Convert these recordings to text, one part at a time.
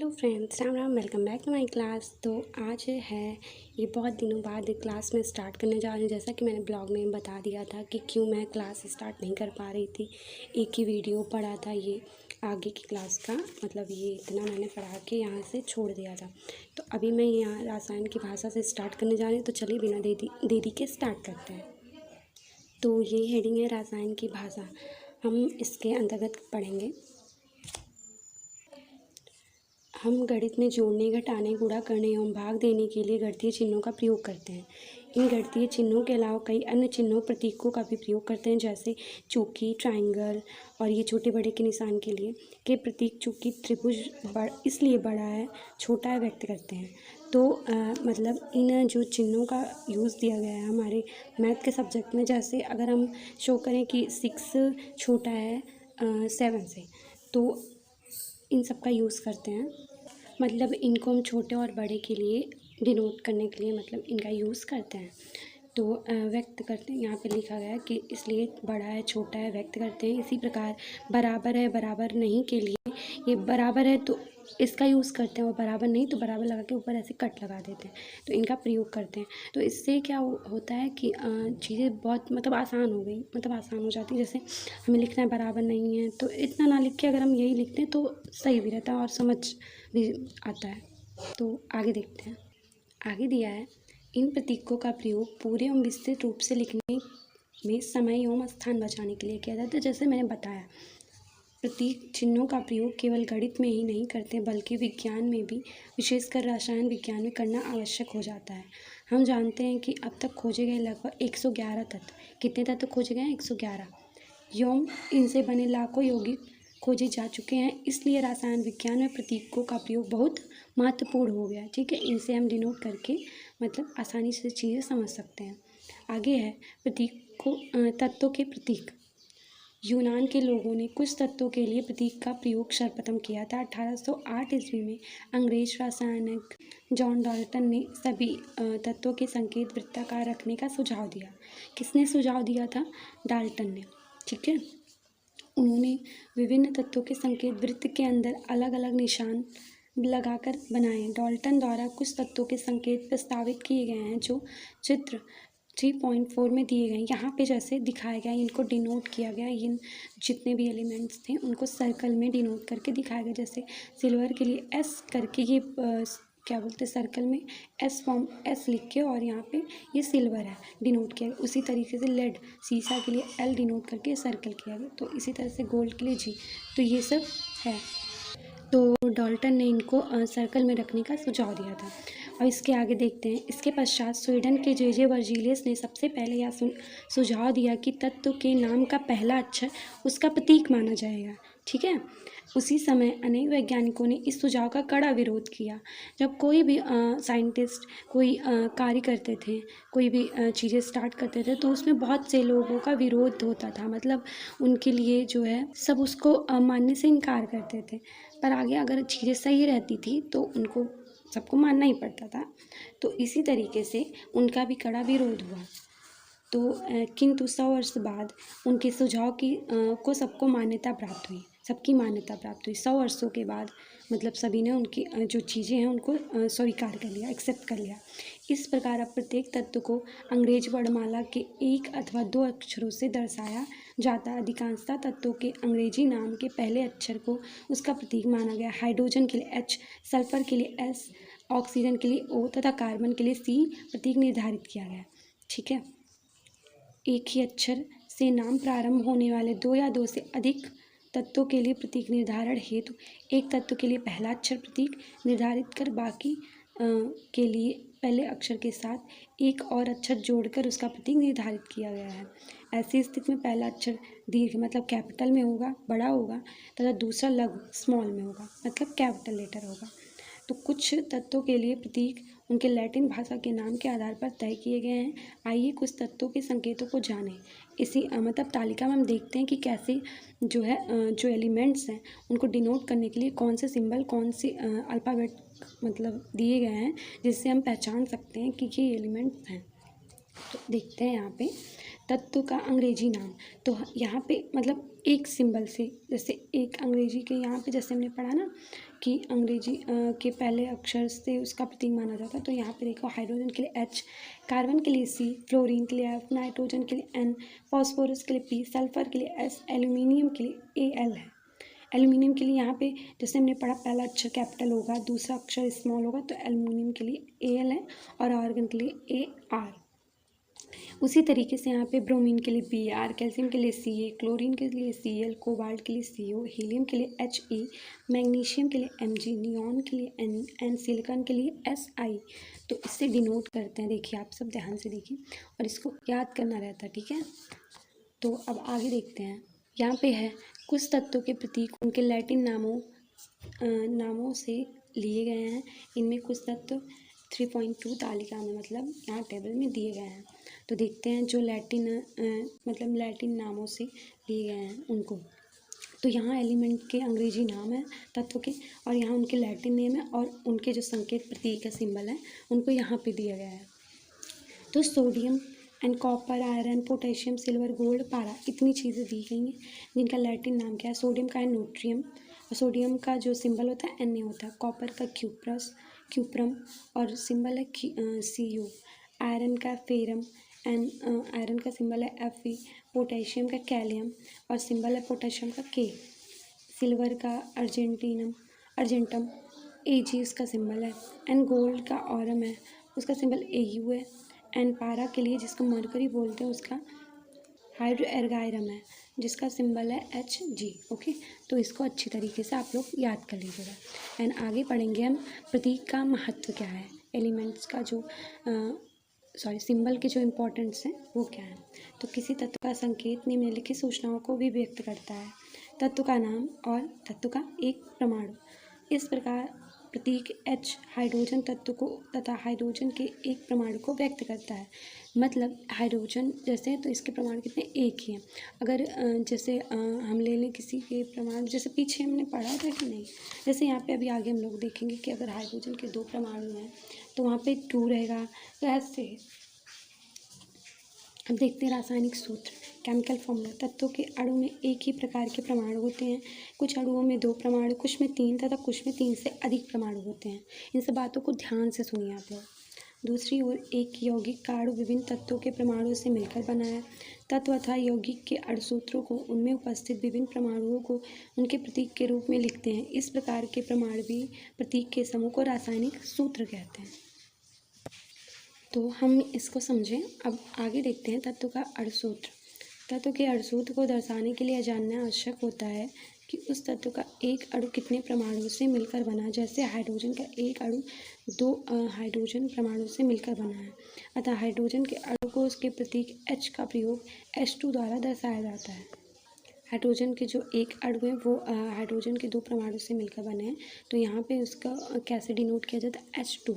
Hello friends, Ram Ram. Welcome back to my class. तो आज है ये बहुत दिनों बाद क्लास में स्टार्ट करने जा रही हूँ। जैसा कि मैंने ब्लॉग में बता दिया था कि क्यों मैं क्लास स्टार्ट नहीं कर पा रही थी। एक ही वीडियो पढ़ा था, ये आगे की क्लास का, मतलब ये इतना मैंने पढ़ा के यहाँ से छोड़ दिया था। तो अभी मैं यहाँ रसायन की भाषा से स्टार्ट करने जा रही हूँ। तो चलिए बिना देरी के स्टार्ट करते हैं। तो ये हेडिंग है रसायन की भाषा। हम इसके अंतर्गत पढ़ेंगे। हम गणित में जोड़ने, घटाने, गुणा करने एवं भाग देने के लिए गणितीय चिन्हों का प्रयोग करते हैं। इन गणितीय चिन्हों के अलावा कई अन्य चिन्हों प्रतीकों का भी प्रयोग करते हैं, जैसे चौकी, ट्रायंगल और ये छोटे बड़े के निशान के लिए के प्रतीक। चूँकि त्रिभुज इसलिए बड़ा है, छोटा है, व्यक्त करते हैं। तो मतलब इन जो चिन्हों का यूज़ दिया गया है हमारे मैथ के सब्जेक्ट में, जैसे अगर हम शो करें कि 6 छोटा है 7 से, तो इन सब का यूज़ करते हैं। मतलब इनको हम छोटे और बड़े के लिए डिनोट करने के लिए मतलब इनका यूज़ करते हैं। तो व्यक्त करते हैं, यहाँ पे लिखा गया है कि इसलिए बड़ा है, छोटा है, व्यक्त करते हैं। इसी प्रकार बराबर है, बराबर नहीं के लिए ये बराबर है तो इसका यूज़ करते हैं, और बराबर नहीं तो बराबर लगा के ऊपर ऐसे कट लगा देते हैं। तो इनका प्रयोग करते हैं। तो इससे क्या होता है कि चीज़ें बहुत मतलब आसान हो गई, मतलब आसान हो जाती है। जैसे हमें लिखना है बराबर नहीं है तो इतना ना लिख के अगर हम यही लिखते हैं तो सही भी रहता है और समझ भी आता है। तो आगे देखते हैं। आगे दिया है, इन प्रतीकों का प्रयोग पूरे एवं विस्तृत रूप से लिखने में समय एवं स्थान बचाने के लिए किया जाता है। जैसे मैंने बताया, प्रतीक चिन्हों का प्रयोग केवल गणित में ही नहीं करते बल्कि विज्ञान में भी, विशेषकर रसायन विज्ञान में करना आवश्यक हो जाता है। हम जानते हैं कि अब तक खोजे गए लगभग 111 तत्व, कितने तत्व खोजे गए हैं? 111 एवं इनसे बने लाखों यौगिक खोजे जा चुके हैं। इसलिए रसायन विज्ञान में प्रतीकों का प्रयोग बहुत महत्वपूर्ण हो गया। ठीक है, इनसे हम डिनोट करके मतलब आसानी से चीज़ें समझ सकते हैं। आगे है तत्वों के प्रतीक। यूनान के लोगों ने कुछ तत्वों के लिए प्रतीक का प्रयोग सर्वप्रथम किया था। 1808 ईस्वी में अंग्रेज रासायनिक जॉन डाल्टन ने सभी तत्वों के संकेत वृत्ताकार रखने का सुझाव दिया। किसने सुझाव दिया था? डाल्टन ने। ठीक है, उन्होंने विभिन्न तत्वों के संकेत वृत्त के अंदर अलग अलग निशान लगाकर बनाए। डाल्टन द्वारा कुछ तत्वों के संकेत प्रस्तावित किए गए हैं जो चित्र 3.4 में दिए गए। यहाँ पे जैसे दिखाया गया, इनको डिनोट किया गया। इन जितने भी एलिमेंट्स थे उनको सर्कल में डिनोट करके दिखाया गया। जैसे सिल्वर के लिए एस करके ये क्या बोलते हैं, सर्कल में एस लिख के, और यहाँ पे ये सिल्वर है डिनोट किया गया। उसी तरीके से लेड सीसा के लिए एल डिनोट करके सर्कल किया गया। तो इसी तरह से गोल्ड के लिए जी। तो ये सब है। तो डाल्टन ने इनको सर्कल में रखने का सुझाव दिया था। और इसके आगे देखते हैं। इसके पश्चात स्वीडन के जे वर्जीलियस ने सबसे पहले यह सुझाव दिया कि तत्व के नाम का पहला अक्षर उसका प्रतीक माना जाएगा। ठीक है, उसी समय अनेक वैज्ञानिकों ने इस सुझाव का कड़ा विरोध किया। जब कोई भी साइंटिस्ट कोई कार्य करते थे, कोई भी चीज़ें स्टार्ट करते थे, तो उसमें बहुत से लोगों का विरोध होता था। मतलब उनके लिए जो है सब उसको मानने से इनकार करते थे। पर आगे अगर चीज़ें सही रहती थी तो उनको सबको मानना ही पड़ता था। तो इसी तरीके से उनका भी कड़ा विरोध हुआ। तो किंतु 100 वर्ष बाद उनके सुझाव को सबको मान्यता प्राप्त हुई, सबकी मान्यता प्राप्त हुई। 100 वर्षों के बाद मतलब सभी ने उनकी जो चीज़ें हैं उनको स्वीकार कर लिया, एक्सेप्ट कर लिया। इस प्रकार अब प्रत्येक तत्व को अंग्रेजी वर्णमाला के 1 अथवा 2 अक्षरों से दर्शाया जाता है। अधिकांशतः तत्वों के अंग्रेजी नाम के पहले अक्षर को उसका प्रतीक माना गया। हाइड्रोजन के लिए H, सल्फर के लिए S, ऑक्सीजन के लिए O तथा कार्बन के लिए C प्रतीक निर्धारित किया गया। ठीक है, एक ही अक्षर से नाम प्रारंभ होने वाले 2 या 2 से अधिक तत्वों के लिए प्रतीक निर्धारण हेतु एक तत्व के लिए पहला अक्षर प्रतीक निर्धारित कर बाकी के लिए पहले अक्षर के साथ एक और अक्षर जोड़कर उसका प्रतीक निर्धारित किया गया है। ऐसी स्थिति में पहला अक्षर दीर्घ मतलब कैपिटल में होगा, बड़ा होगा, तथा दूसरा लघु स्मॉल में होगा, मतलब कैपिटल लेटर होगा। तो कुछ तत्वों के लिए प्रतीक उनके लैटिन भाषा के नाम के आधार पर तय किए गए हैं। आइए कुछ तत्वों के संकेतों को जानें। इसी मतलब तालिका में हम देखते हैं कि कैसे जो है जो एलिमेंट्स हैं उनको डिनोट करने के लिए कौन से सिंबल, कौन सी अल्फ़ाबेट मतलब दिए गए हैं, जिससे हम पहचान सकते हैं कि ये एलिमेंट्स हैं। तो देखते हैं यहाँ पे। तत्व का अंग्रेजी नाम। तो यहाँ पे मतलब एक सिंबल से, जैसे एक अंग्रेजी के यहाँ पे जैसे हमने पढ़ा ना कि अंग्रेजी के पहले अक्षर से उसका प्रतीक माना जाता है, तो यहाँ पे देखो हाइड्रोजन के लिए H, कार्बन के लिए C, फ्लोरीन के लिए F, नाइट्रोजन के लिए N, फॉस्फोरस के लिए P, सल्फर के लिए S, एल्यूमिनियम के लिए AL है। एल्यूमिनियम के लिए यहाँ पे जैसे हमने पढ़ा पहला अक्षर कैपिटल होगा, दूसरा अक्षर स्मॉल होगा, तो एल्यूमिनियम के लिए AL है और आर्गन के लिए AR। उसी तरीके से यहाँ पे ब्रोमीन के लिए Br, कैल्शियम के लिए Ca, क्लोरीन के लिए Cl, कोबाल्ट के लिए Co, हीलियम के लिए He, मैग्नीशियम के लिए Mg, नियॉन के लिए N, सिलिकॉन के लिए Si। तो इससे डिनोट करते हैं, देखिए आप सब ध्यान से देखिए और इसको याद करना रहता है, ठीक है। तो अब आगे देखते हैं, यहाँ पे है कुछ तत्वों के प्रतीक उनके लैटिन नामों से लिए गए हैं। इनमें कुछ तत्व 3.2 तालिका में मतलब यहाँ टेबल में दिए गए हैं। तो देखते हैं जो मतलब लैटिन नामों से लिए गए हैं उनको। तो यहाँ एलिमेंट के अंग्रेजी नाम है तत्व के, और यहाँ उनके लैटिन नेम है, और उनके जो संकेत प्रतीक है सिंबल है उनको यहाँ पे दिया गया है। तो sodium and copper, iron, potassium, silver, gold, पारा, इतनी चीज़ें दी गई हैं जिनका लैटिन नाम क्या है। सोडियम का है नोट्रियम, और सोडियम का जो सिंबल होता है Na होता है। कॉपर का क्यूप्रम और सिंबल है Cu। आयरन का फेरम एंड आयरन का सिंबल है Fe। पोटेशियम का कैलियम और सिंबल है पोटेशियम का K। सिल्वर का अर्जेंटम Ag उसका सिंबल है। एंड गोल्ड का ऑरम है, उसका सिंबल Au है। एंड पारा के लिए जिसको मरकरी बोलते हैं उसका हाइड्रो एर्गाइरम है, जिसका सिंबल है Hg। ओके, तो इसको अच्छी तरीके से आप लोग याद कर लीजिएगा। एंड आगे पढ़ेंगे हम प्रतीक का महत्व क्या है, एलिमेंट्स का जो सिंबल के जो इम्पोर्टेंट्स हैं वो क्या है। तो किसी तत्व का संकेत निम्नलिखित सूचनाओं को भी व्यक्त करता है। तत्व का नाम और तत्व का एक परमाणु। इस प्रकार प्रतीक H हाइड्रोजन तत्व को तथा हाइड्रोजन के एक परमाणु को व्यक्त करता है। मतलब हाइड्रोजन जैसे तो इसके परमाणु कितने, एक ही हैं। अगर जैसे हम ले लें किसी के परमाणु, जैसे पीछे हमने पढ़ा था कि नहीं, जैसे यहाँ पे अभी आगे हम लोग देखेंगे कि अगर हाइड्रोजन के दो परमाणु हैं तो वहाँ पे 2 रहेगा, तो ऐसे। अब देखते हैं रासायनिक सूत्र, केमिकल फॉर्मूला। तत्वों के अणु में एक ही प्रकार के परमाणु होते हैं। कुछ अणुओं में 2 परमाणु, कुछ में 3 तथा कुछ में 3 से अधिक परमाणु होते हैं। इन सब बातों को ध्यान से सुनिए आप लोग। दूसरी ओर एक यौगिक का अणु विभिन्न तत्वों के परमाणुओं से मिलकर बना है। तत्व अथवा यौगिक के अणुसूत्रों को उनमें उपस्थित विभिन्न परमाणुओं को उनके प्रतीक के रूप में लिखते हैं। इस प्रकार के परमाणुवीय प्रतीक के समूह को रासायनिक सूत्र कहते हैं। तो हम इसको समझें। अब आगे देखते हैं तत्व का अणुसूत्र। तत्व के अणुसूत्र को दर्शाने के लिए जानना आवश्यक होता है कि उस तत्व का एक अणु कितने परमाणुओं से मिलकर बना। जैसे हाइड्रोजन का एक अणु 2 हाइड्रोजन परमाणु से मिलकर बना है, अतः हाइड्रोजन के अणु को उसके प्रतीक H का प्रयोग H2 द्वारा दर्शाया जाता है। हाइड्रोजन के जो एक अणु है वो हाइड्रोजन के 2 परमाणु से मिलकर बने हैं, तो यहाँ पे उसका कैसे डिनोट किया जाता है, H2।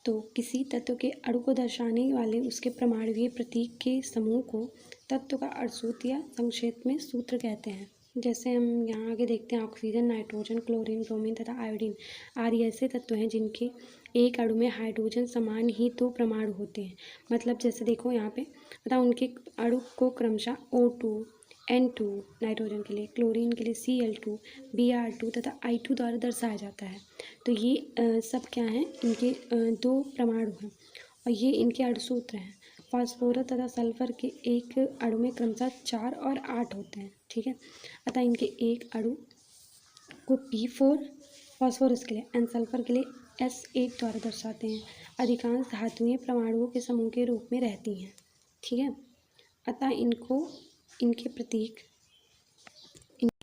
तो किसी तत्व के अणु को दर्शाने वाले उसके परमाणुवीय प्रतीक के समूह को तत्व का अणुसूत्र या संक्षेप में सूत्र कहते हैं। जैसे हम यहाँ आगे देखते हैं, ऑक्सीजन, नाइट्रोजन, क्लोरीन, ब्रोमीन तथा आयोडीन आदि ऐसे तत्व हैं जिनके एक अणु में हाइड्रोजन समान ही 2 परमाणु होते हैं। मतलब जैसे देखो यहाँ पे तथा उनके अणु को क्रमशः O2, N2 नाइट्रोजन के लिए, क्लोरीन के लिए Cl2, Br2 तथा I2 द्वारा दर्शाया जाता है। तो ये सब क्या हैं, इनके 2 परमाणु हैं और ये इनके अणुसूत्र हैं। फास्फोरस तथा सल्फर के एक अणु में क्रमशः 4 और 8 होते हैं, ठीक है। अतः इनके एक अणु को P4 फास्फोरस के लिए एंड सल्फर के लिए S1 द्वारा दर्शाते हैं। अधिकांश धातुएं परमाणुओं के समूह के रूप में रहती हैं, ठीक है। अतः इनके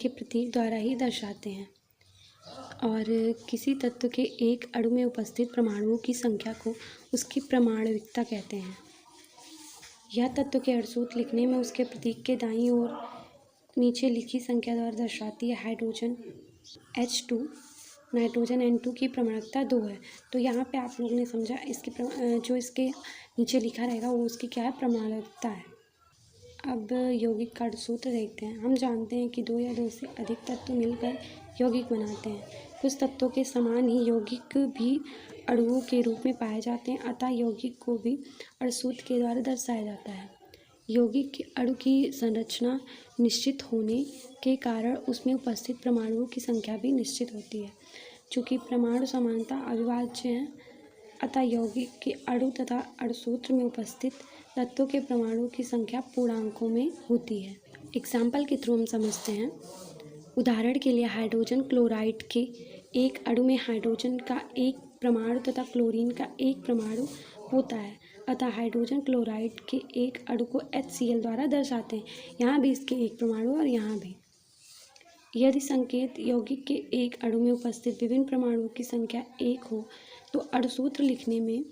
प्रतीक द्वारा ही दर्शाते हैं। और किसी तत्व के एक अणु में उपस्थित परमाणुओं की संख्या को उसकी परमाणुकता कहते हैं। यह तत्व के अणुसूत्र लिखने में उसके प्रतीक के दाईं ओर नीचे लिखी संख्या द्वारा दर्शाती है। हाइड्रोजन H2, नाइट्रोजन N2 की परमाणुकता 2 है। तो यहाँ पे आप लोगों ने समझा जो इसके नीचे लिखा रहेगा वो उसकी क्या है, परमाणुकता है। अब यौगिक का अणुसूत्र देखते हैं। हम जानते हैं कि 2 या 2 से अधिक तत्व मिलकर यौगिक बनाते हैं। कुछ तत्वों के समान ही यौगिक भी अणुओं के रूप में पाए जाते हैं, अतः यौगिक को भी अणुसूत्र के द्वारा दर्शाया जाता है। यौगिक के अणु की संरचना निश्चित होने के कारण उसमें उपस्थित परमाणुओं की संख्या भी निश्चित होती है। चूँकि परमाणु समानता अविभाज्य है, अतः यौगिक के अणु तथा अणुसूत्र में उपस्थित तत्वों के परमाणुओं की संख्या पूर्णांकों में होती है। एग्जाम्पल के थ्रू हम समझते हैं। उदाहरण के लिए हाइड्रोजन क्लोराइड के एक अणु में हाइड्रोजन का एक परमाणु तथा क्लोरीन का एक परमाणु होता है, अतः हाइड्रोजन क्लोराइड के एक अणु को HCl द्वारा दर्शाते हैं। यहाँ भी इसके एक परमाणु और यहाँ भी। यदि संकेत यौगिक के एक अणु में उपस्थित विभिन्न परमाणुओं की संख्या एक हो तो अणुसूत्र लिखने में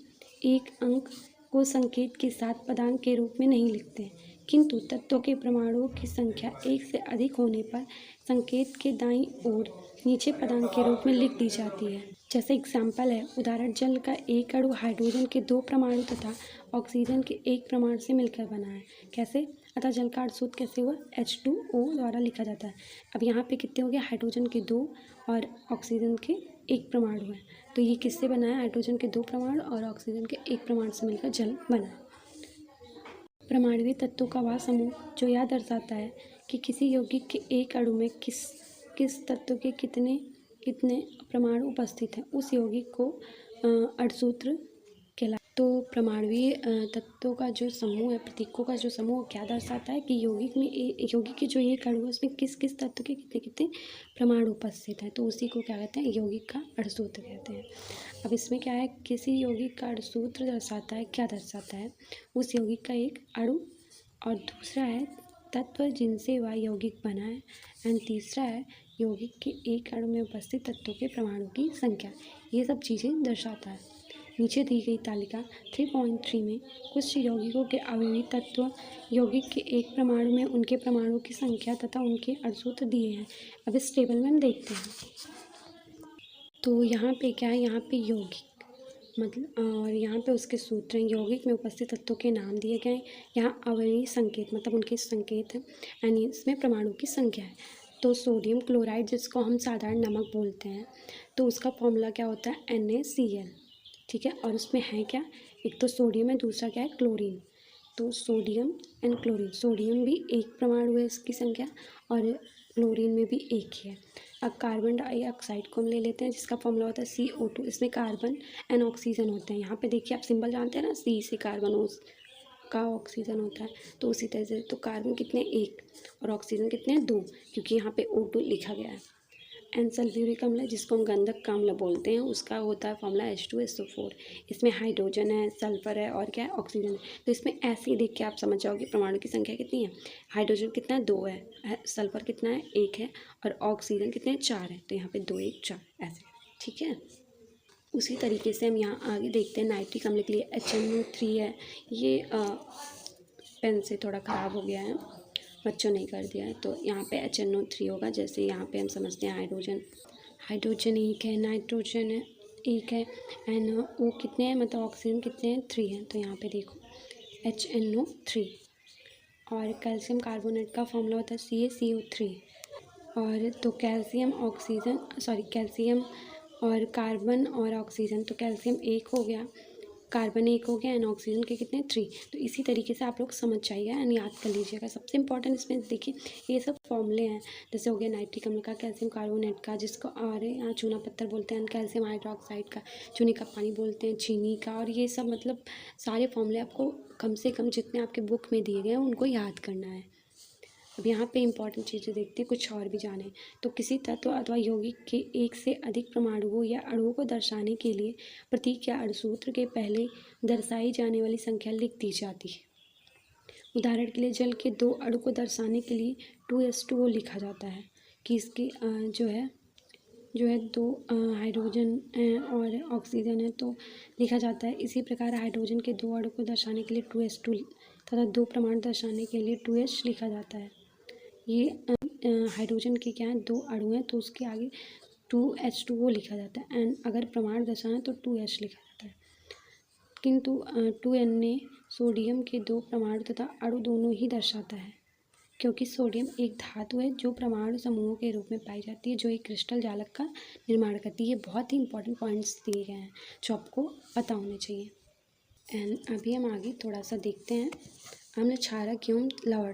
एक अंक को संकेत के साथ पदांक के रूप में नहीं लिखते, किंतु तत्वों के परमाणुओं की संख्या एक से अधिक होने पर संकेत के दाईं ओर नीचे पदांक के रूप में लिख दी जाती है। जैसे एग्जाम्पल है, उदाहरण जल का एक अणु हाइड्रोजन के 2 परमाणु तथा ऑक्सीजन के एक परमाणु से मिलकर बना है। कैसे? अतः जल का अणुसूत्र कैसे हुआ? H2O द्वारा लिखा जाता है। अब यहाँ पे कितने हो गए? हाइड्रोजन के 2 और ऑक्सीजन के एक परमाणु है, तो ये किससे बना है? हाइड्रोजन के 2 परमाणु और ऑक्सीजन के एक परमाणु से मिलकर जल बना है। परमाणुवीय तत्वों का वह समूह जो यह दर्शाता है कि किसी यौगिक के एक अणु में किस तत्व के कितने कितने परमाणु उपस्थित हैं, उस यौगिक को अणुसूत्र कहलाता है। तो परमाणुवीय तत्वों का जो समूह है, प्रतीकों का जो समूह क्या दर्शाता है कि यौगिक के जो एक अणु है उसमें किस किस तत्व के कितने कितने परमाणु उपस्थित हैं, तो उसी को क्या कहते हैं? यौगिक का अणुसूत्र कहते हैं। अब इसमें क्या है? किसी यौगिक का अणुसूत्र दर्शाता है, क्या दर्शाता है? उस यौगिक का एक अणु, और दूसरा है तत्व जिनसे वह यौगिक बना है, एंड तीसरा है यौगिक के एक अणु में उपस्थित तत्वों के परमाणु की संख्या। ये सब चीज़ें दर्शाता है। नीचे दी गई तालिका 3.3 में कुछ यौगिकों के अवयवी तत्व यौगिक के एक परमाणु में उनके परमाणुओं की संख्या तथा उनके अणुसूत्र दिए हैं। अब इस टेबल में हम देखते हैं। तो यहाँ पे क्या है? यहाँ पे यौगिक मतलब और यहाँ पे उसके सूत्र हैं। यौगिक में उपस्थित तत्वों के नाम दिए गए हैं। यहाँ अवयवी संकेत मतलब उनके संकेत हैं, एंड इसमें परमाणु की संख्या है। तो सोडियम क्लोराइड, जिसको हम साधारण नमक बोलते हैं, तो उसका फॉर्मूला क्या होता है? NaCl। ठीक है, और उसमें है क्या? एक तो सोडियम है, दूसरा क्या है? क्लोरीन। तो सोडियम एंड क्लोरीन, सोडियम भी एक परमाणु है इसकी संख्या, और क्लोरीन में भी एक ही है। अब कार्बन डाइऑक्साइड को हम ले लेते हैं, जिसका फॉर्मूला होता है CO2। इसमें कार्बन एंड ऑक्सीजन होते हैं। यहाँ पे देखिए, आप सिंबल जानते हैं ना, C से कार्बन, O का ऑक्सीजन होता है। तो उसी तरह से तो कार्बन कितने? 1, और ऑक्सीजन कितने? 2, क्योंकि यहाँ पे O2 लिखा गया है। एंड सल्फ्यूरिक अम्ल, जिसको हम गंधक का अम्ल बोलते हैं, उसका होता है फॉर्मूला H2SO4। इसमें हाइड्रोजन है, सल्फर है, और क्या है? ऑक्सीजन है। तो इसमें ऐसे ही देख के आप समझ जाओगे परमाणु की संख्या कितनी है। हाइड्रोजन कितना है? 2 है। सल्फर कितना है? 1 है। और ऑक्सीजन कितने हैं? 4 है। तो यहाँ पे 2 1 4 ऐसे। ठीक है, उसी तरीके से हम यहाँ आगे देखते हैं। नाइट्रिक अम्ल के लिए HNO3 है। ये पेन से थोड़ा ख़राब हो गया है, बच्चों ने कर दिया है, तो यहाँ पे HNO3 होगा। जैसे यहाँ पे हम समझते हैं हाइड्रोजन 1 है, नाइट्रोजन है 1 है, एंड O कितने हैं? मतलब ऑक्सीजन कितने हैं? 3 हैं। तो यहाँ पे देखो HNO3। और कैल्शियम कार्बोनेट का फॉर्मूला होता है CaCO3। और तो कैल्शियम और कार्बन और ऑक्सीजन, तो कैल्शियम 1 हो गया, कार्बन 1 हो गया, एंड ऑक्सीजन के कितने? 3। तो इसी तरीके से आप लोग समझ जाइएगा एंड याद कर लीजिएगा। सबसे इंपॉर्टेंट इसमें देखिए, ये सब फॉर्मूले हैं। जैसे हो गया नाइट्रिक अम्ल का, कैल्शियम कार्बोनेट का, जिसको और यहाँ चूना पत्थर बोलते हैं, कैल्शियम हाइड्रोक्साइड का, चूने का पानी बोलते हैं, चीनी का, और ये सब मतलब सारे फॉर्मूले आपको कम से कम जितने आपके बुक में दिए गए हैं उनको याद करना है। अब यहाँ पे इंपॉर्टेंट चीज़ें देखते हैं, कुछ और भी जाने। तो किसी तत्व अथवा यौगिक के एक से अधिक परमाणुओं या अणुओं को दर्शाने के लिए प्रतीक या अणुसूत्र के पहले दर्शाई जाने वाली संख्या लिख दी जाती है। उदाहरण के लिए जल के 2 अणु को दर्शाने के लिए 2H2O लिखा जाता है कि इसके जो है 2 हाइड्रोजन और ऑक्सीजन है, तो लिखा जाता है। इसी प्रकार हाइड्रोजन के 2 अणु को दर्शाने के लिए 2H2 तथा 2 परमाणु दर्शाने के लिए 2H लिखा जाता है। ये हाइड्रोजन के क्या है? 2 अणु हैं, तो उसके आगे 2H2O लिखा जाता है, एंड अगर परमाणु दर्शाना है तो 2H लिखा जाता है। किंतु 2Na सोडियम के 2 परमाणु तथा अणु दोनों ही दर्शाता है, क्योंकि सोडियम एक धातु है जो परमाणु समूहों के रूप में पाई जाती है, जो एक क्रिस्टल जालक का निर्माण करती है। ये बहुत ही इंपॉर्टेंट पॉइंट्स दिए गए हैं जो आपको पता होने चाहिए। एंड अभी हम आगे थोड़ा सा देखते हैं अम्ल, क्षारक एवं लवण,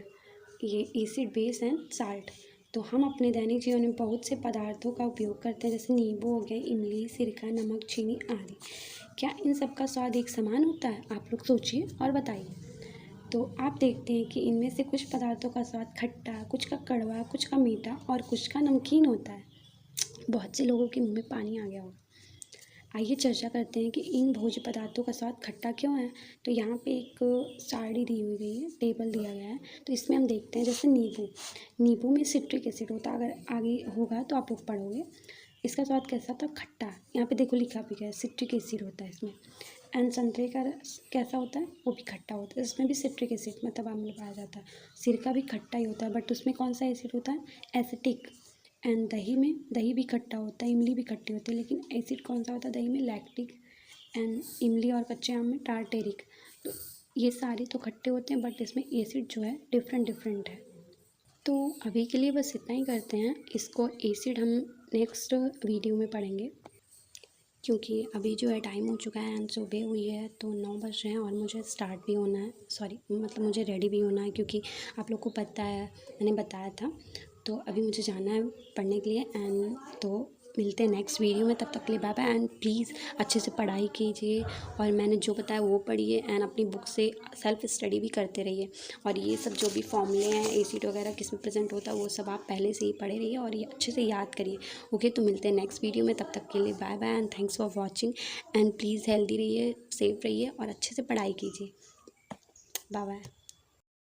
ये एसिड, बेस एंड साल्ट। तो हम अपने दैनिक जीवन में बहुत से पदार्थों का उपयोग करते हैं, जैसे नींबू हो गया, इमली, सिरका, नमक, चीनी आदि। क्या इन सब का स्वाद एक समान होता है? आप लोग सोचिए और बताइए। तो आप देखते हैं कि इनमें से कुछ पदार्थों का स्वाद खट्टा, कुछ का कड़वा, कुछ का मीठा और कुछ का नमकीन होता है। बहुत से लोगों के मुंह में पानी आ गया होगा। आइए चर्चा करते हैं कि इन भोज्य पदार्थों का स्वाद खट्टा क्यों है। तो यहाँ पे एक सारणी दी हुई गई है, टेबल दिया गया है। तो इसमें हम देखते हैं, जैसे नींबू में सिट्रिक एसिड होता है, अगर आगे होगा तो आप लोग पढ़ोगे। इसका स्वाद कैसा होता है? खट्टा। यहाँ पे देखो लिखा भी गया है, सिट्रिक एसिड होता है इसमें। एंड संतरे का रस कैसा होता है? वो भी खट्टा होता है, इसमें भी सिट्रिक एसिड मतलब अम्ल पाया जाता है। सिरका भी खट्टा ही होता है, बट उसमें कौन सा एसिड होता है? एसिटिक। एंड दही भी खट्टा होता है, इमली भी खट्टी होती है, लेकिन एसिड कौन सा होता है दही में? लैक्टिक। एंड इमली और कच्चे आम में टार्टेरिक। तो ये सारे तो खट्टे होते हैं, बट इसमें एसिड जो है डिफरेंट है। तो अभी के लिए बस इतना ही करते हैं, इसको एसिड हम नेक्स्ट वीडियो में पढ़ेंगे, क्योंकि अभी जो है टाइम हो चुका है एंड सुबह हुई है, तो 9 बज रहे हैं और मुझे स्टार्ट भी होना है, सॉरी मतलब मुझे रेडी भी होना है, क्योंकि आप लोग को पता है मैंने बताया था। तो अभी मुझे जाना है पढ़ने के लिए, एंड तो मिलते हैं नेक्स्ट वीडियो में। तब तक के लिए बाय बाय, एंड प्लीज़ अच्छे से पढ़ाई कीजिए, और मैंने जो बताया वो पढ़िए, एंड अपनी बुक से सेल्फ स्टडी भी करते रहिए। और ये सब जो भी फॉर्मूले हैं, एसिड वगैरह किस में प्रेजेंट होता है, वो सब आप पहले से ही पढ़े रहिए और ये अच्छे से याद करिए। ओके, तो मिलते हैं नेक्स्ट वीडियो में। तब तक के लिए bye bye, and thanks for watching. And please healthy रहिए, सेफ रहिए और अच्छे से पढ़ाई कीजिए। Bye bye.